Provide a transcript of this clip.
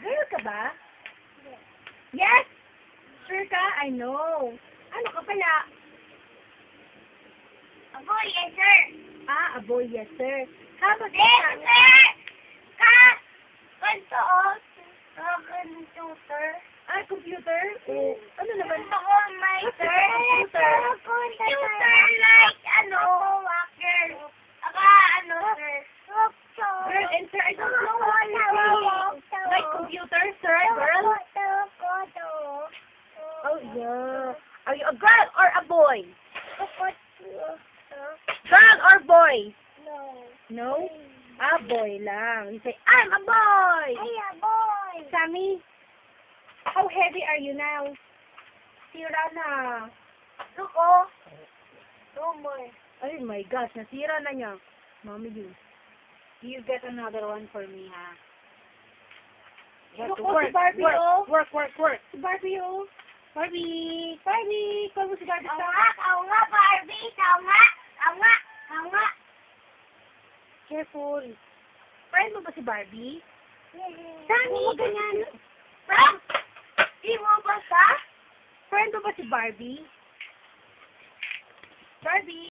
Girl ka ba? Yes! Sure ka? I know. Ano ka pala? A boy, yes, sir. Ah, a boy, yes, sir. How about Yes, sir. Ganito, ganito, sir. Ah, computer? Oh, ano naman? Gusto ko may sir. Computer. Computer like, walker. Saka, sir. Girl and sir, I don't know what you're saying. Like computer, sir, girl? Oh, yeah. Are you a girl or a boy? Girl or boy? No? Ah, boy lang. You say, I'm a boy! Sammy, how heavy are you now? Sira na. Look, oh. Oh, boy. Oh my gosh, nasira na niya. Mommy, you get another one for me, ha? Look, oh, si Barbie, oh. Work. Si Barbie, oh. Barbie, call mo si Barbie Oo sa... nga, Barbie. Oo nga. Careful. Friend mo ba si Barbie? Sammy, ganyan. Frank, di mo ba sa? Friend mo ba si Barbie? Barbie?